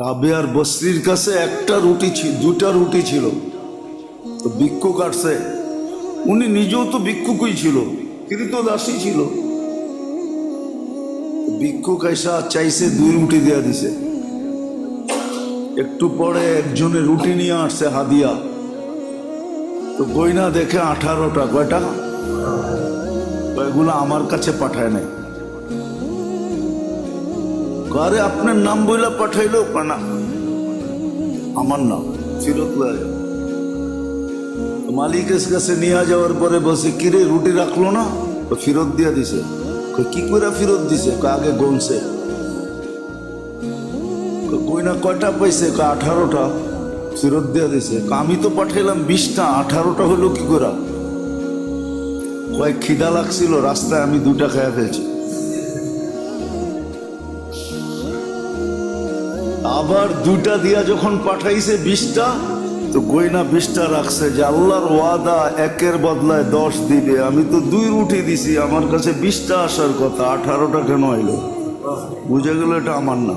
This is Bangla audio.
রাবেয়ার বসরির কাছে একটা রুটি দুটা রুটি ছিল, তো ভিক্ষুক আসছে। উনি নিজেও তো ভিক্ষুকই ছিল, কৃতদাসী ছিল। ভিক্ষুক আইসা চাইছে, 2 রুটি দেয়া দিছে। একটু পরে একজনে রুটি নিয়ে আসছে হাদিয়া, তো গয়না দেখে 18টা। কয়টা? এগুলো আমার কাছে পাঠায় নাই। আরে আপনার নাম বইলা পাঠাইলো না, আমার নাম ফিরত লয়ে। মালিকের কাছে নিয়ে যাওয়ার পরে বসে, কিরে রুটি রাখলো না? তো ফেরত দিয়া দিছে। কি করে ফেরত দিছে? আগে গনছে। কইনা কয়টা পাইছে? 18টা। ফেরত দিয়া দিছে। আমি তো পাঠাইলাম 20টা, 18টা হলো কি করে? কয়েক খিদা লাগছিল, রাস্তায় আমি 2টা খেয়ে ফেলছি। আবার 2টা দিয়া যখন পাঠাইছে 20টা, তো গয়না 20টা রাখছে যে আল্লাহর ওয়াদা 1-এর বদলায় 10 দিবে। আমি তো 2 রুটি দিছি, আমার কাছে 20টা আসার কথা, 18টা কেন আইলো? বুঝে গেল এটা আমার না।